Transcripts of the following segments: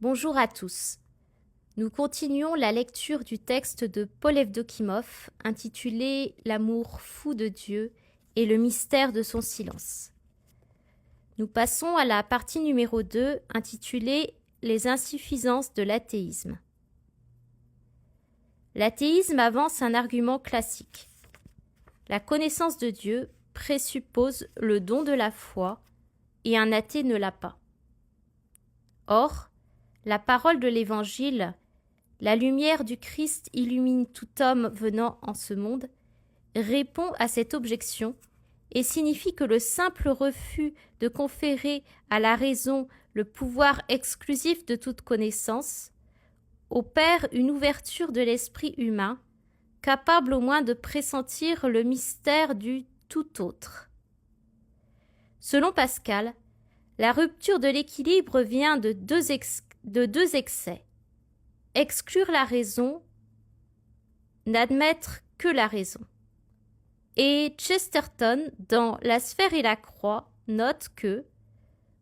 Bonjour à tous. Nous continuons la lecture du texte de Paul Evdokimov intitulé L'amour fou de Dieu et le mystère de son silence. Nous passons à la partie numéro 2 intitulée Les insuffisances de l'athéisme. L'athéisme avance un argument classique. La connaissance de Dieu présuppose le don de la foi et un athée ne l'a pas. Or, la parole de l'Évangile, la lumière du Christ illumine tout homme venant en ce monde, répond à cette objection et signifie que le simple refus de conférer à la raison le pouvoir exclusif de toute connaissance opère une ouverture de l'esprit humain, capable au moins de pressentir le mystère du tout autre. Selon Pascal, la rupture de l'équilibre vient de deux excès. Exclure la raison, n'admettre que la raison. Et Chesterton, dans La sphère et la croix, note que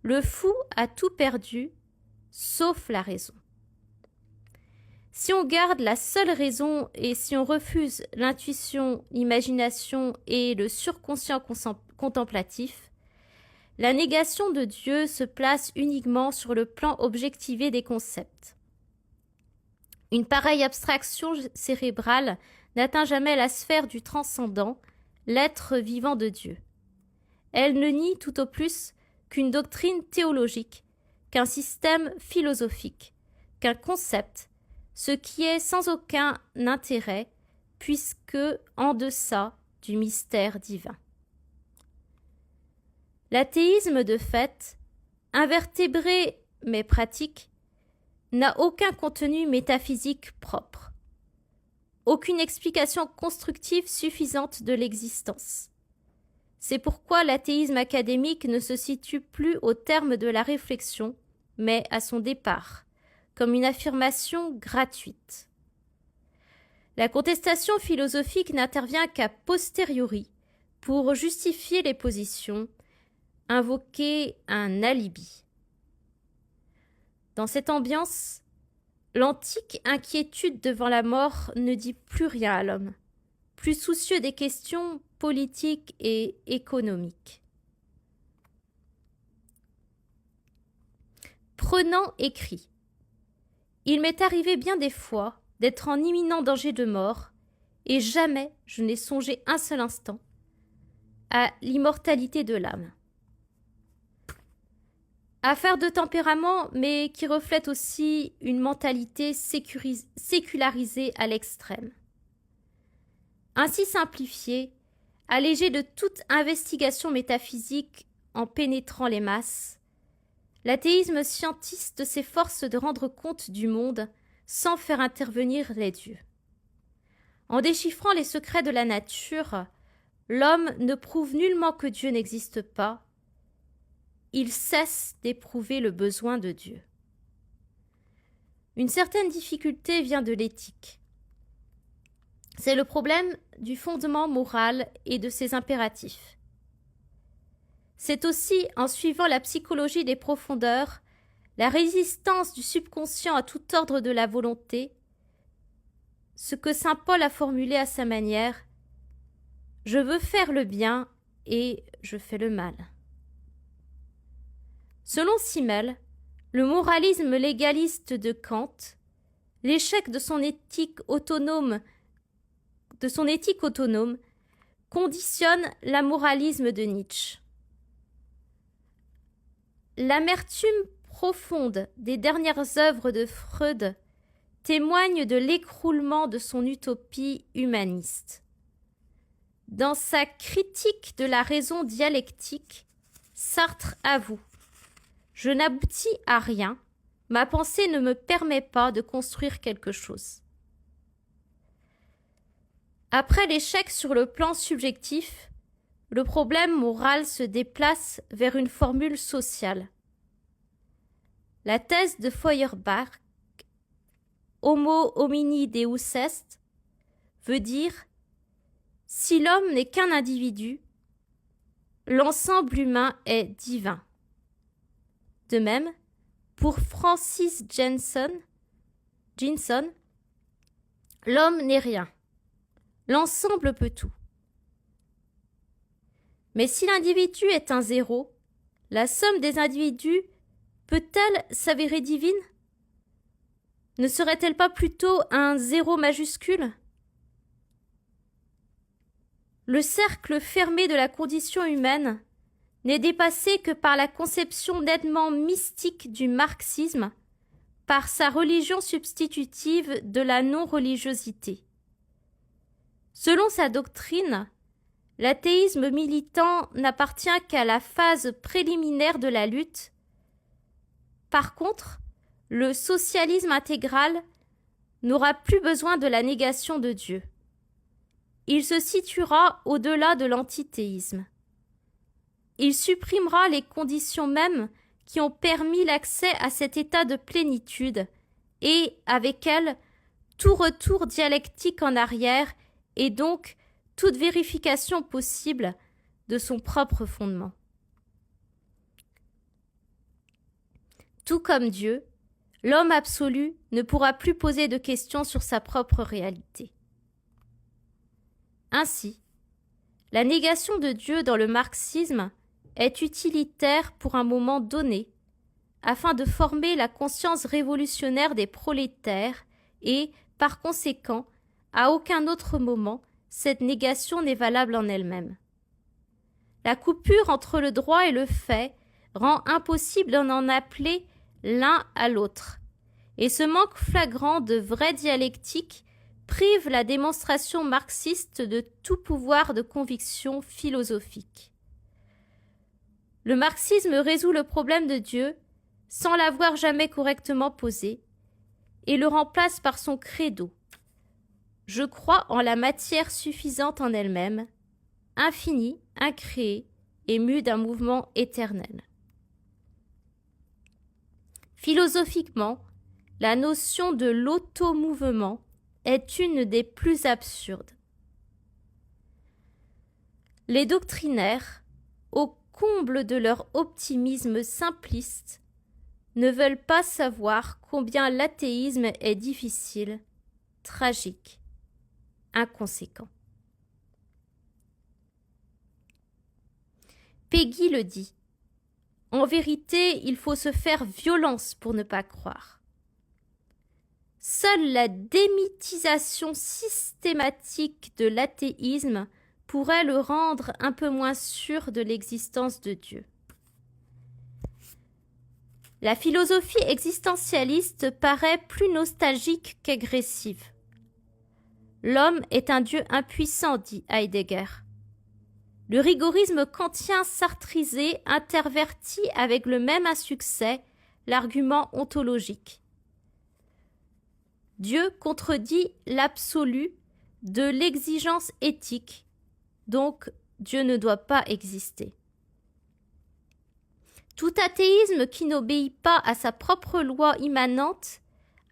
le fou a tout perdu, sauf la raison. Si on garde la seule raison et si on refuse l'intuition, l'imagination et le surconscient contemplatif, la négation de Dieu se place uniquement sur le plan objectivé des concepts. Une pareille abstraction cérébrale n'atteint jamais la sphère du transcendant, l'être vivant de Dieu. Elle ne nie tout au plus qu'une doctrine théologique, qu'un système philosophique, qu'un concept, ce qui est sans aucun intérêt, puisque en deçà du mystère divin. L'athéisme, de fait, invertébré mais pratique, n'a aucun contenu métaphysique propre, aucune explication constructive suffisante de l'existence. C'est pourquoi l'athéisme académique ne se situe plus au terme de la réflexion, mais à son départ, comme une affirmation gratuite. La contestation philosophique n'intervient qu'à posteriori, pour justifier les positions, invoquer un alibi. Dans cette ambiance, l'antique inquiétude devant la mort ne dit plus rien à l'homme, plus soucieux des questions politiques et économiques. Prenant écrit. Il m'est arrivé bien des fois d'être en imminent danger de mort, et jamais je n'ai songé un seul instant à l'immortalité de l'âme. Affaire de tempérament, mais qui reflète aussi une mentalité sécularisée à l'extrême. Ainsi simplifiée, allégée de toute investigation métaphysique en pénétrant les masses, l'athéisme scientiste s'efforce de rendre compte du monde sans faire intervenir les dieux. En déchiffrant les secrets de la nature, l'homme ne prouve nullement que Dieu n'existe pas, il cesse d'éprouver le besoin de Dieu. Une certaine difficulté vient de l'éthique. C'est le problème du fondement moral et de ses impératifs. C'est aussi, en suivant la psychologie des profondeurs, la résistance du subconscient à tout ordre de la volonté, ce que saint Paul a formulé à sa manière « Je veux faire le bien et je fais le mal ». Selon Simmel, le moralisme légaliste de Kant, l'échec de son éthique autonome conditionne l'amoralisme de Nietzsche. L'amertume profonde des dernières œuvres de Freud témoigne de l'écroulement de son utopie humaniste. Dans sa critique de la raison dialectique, Sartre avoue « Je n'aboutis à rien, ma pensée ne me permet pas de construire quelque chose. » Après l'échec sur le plan subjectif, le problème moral se déplace vers une formule sociale. La thèse de Feuerbach, Homo homini deus est, veut dire « Si l'homme n'est qu'un individu, l'ensemble humain est divin. » De même, Pour Francis Ginson, l'homme n'est rien. L'ensemble peut tout. Mais si l'individu est un zéro, la somme des individus peut-elle s'avérer divine? Ne serait-elle pas plutôt un zéro majuscule? Le cercle fermé de la condition humaine n'est dépassé que par la conception nettement mystique du marxisme, par sa religion substitutive de la non-religiosité. Selon sa doctrine, l'athéisme militant n'appartient qu'à la phase préliminaire de la lutte. Par contre, le socialisme intégral n'aura plus besoin de la négation de Dieu. Il se situera au-delà de l'antithéisme. Il supprimera les conditions mêmes qui ont permis l'accès à cet état de plénitude et, avec elles, tout retour dialectique en arrière et donc toute vérification possible de son propre fondement. Tout comme Dieu, l'homme absolu ne pourra plus poser de questions sur sa propre réalité. Ainsi, la négation de Dieu dans le marxisme est utilitaire pour un moment donné, afin de former la conscience révolutionnaire des prolétaires et, par conséquent, à aucun autre moment, cette négation n'est valable en elle-même. La coupure entre le droit et le fait rend impossible d'en appeler l'un à l'autre, et ce manque flagrant de vraie dialectique prive la démonstration marxiste de tout pouvoir de conviction philosophique. Le marxisme résout le problème de Dieu sans l'avoir jamais correctement posé et le remplace par son credo. Je crois en la matière suffisante en elle-même, infinie, incréée et mue d'un mouvement éternel. Philosophiquement, la notion de l'automouvement est une des plus absurdes. Les doctrinaires, au comble de leur optimisme simpliste, ne veulent pas savoir combien l'athéisme est difficile, tragique, inconséquent. Peggy le dit. En vérité, il faut se faire violence pour ne pas croire. Seule la démythisation systématique de l'athéisme pourrait le rendre un peu moins sûr de l'existence de Dieu. La philosophie existentialiste paraît plus nostalgique qu'agressive. L'homme est un Dieu impuissant, dit Heidegger. Le rigorisme kantien sartrisé intervertit avec le même insuccès l'argument ontologique. Dieu contredit l'absolu de l'exigence éthique, donc Dieu ne doit pas exister. Tout athéisme qui n'obéit pas à sa propre loi immanente,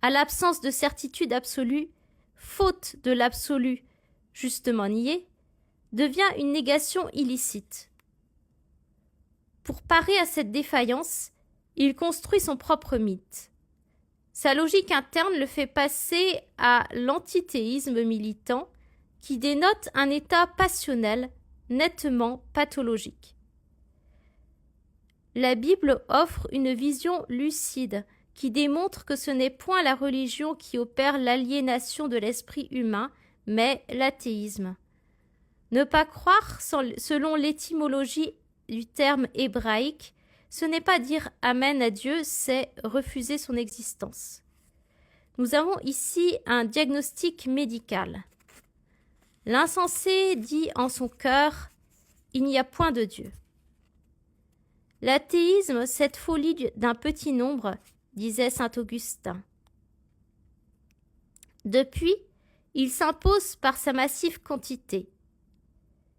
à l'absence de certitude absolue, faute de l'absolu justement nié, devient une négation illicite. Pour parer à cette défaillance, il construit son propre mythe. Sa logique interne le fait passer à l'antithéisme militant qui dénote un état passionnel nettement pathologique. La Bible offre une vision lucide qui démontre que ce n'est point la religion qui opère l'aliénation de l'esprit humain, mais l'athéisme. Ne pas croire, selon l'étymologie du terme hébraïque, ce n'est pas dire Amen à Dieu, c'est refuser son existence. Nous avons ici un diagnostic médical. L'insensé dit en son cœur « Il n'y a point de Dieu ». L'athéisme, cette folie d'un petit nombre, disait saint Augustin. Depuis, il s'impose par sa massive quantité.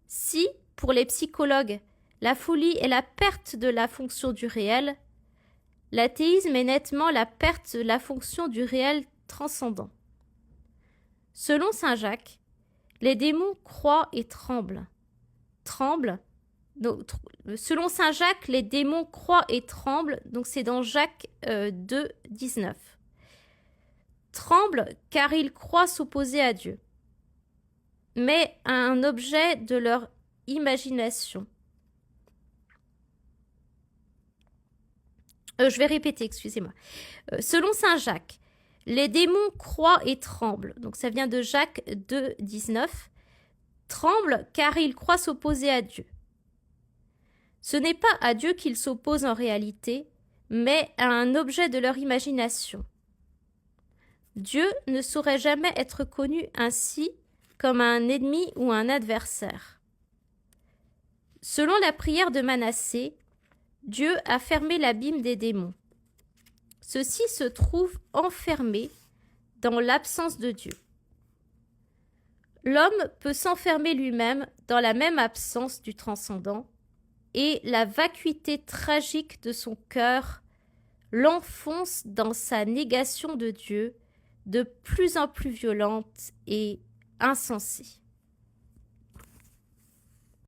Si, pour les psychologues, la folie est la perte de la fonction du réel, l'athéisme est nettement la perte de la fonction du réel transcendant. Selon saint Jacques, les démons croient et tremblent. Tremblent Donc, selon saint Jacques, les démons croient et tremblent. Donc, c'est dans Jacques 2, 19. Tremblent car ils croient s'opposer à Dieu, mais à un objet de leur imagination. Je vais répéter, excusez-moi. Selon saint Jacques, les démons croient et tremblent. Donc, ça vient de Jacques 2, 19. Tremblent car ils croient s'opposer à Dieu. Ce n'est pas à Dieu qu'ils s'opposent en réalité, mais à un objet de leur imagination. Dieu ne saurait jamais être connu ainsi comme un ennemi ou un adversaire. Selon la prière de Manassé, Dieu a fermé l'abîme des démons. Ceux-ci se trouvent enfermés dans l'absence de Dieu. L'homme peut s'enfermer lui-même dans la même absence du transcendant, et la vacuité tragique de son cœur l'enfonce dans sa négation de Dieu, de plus en plus violente et insensée.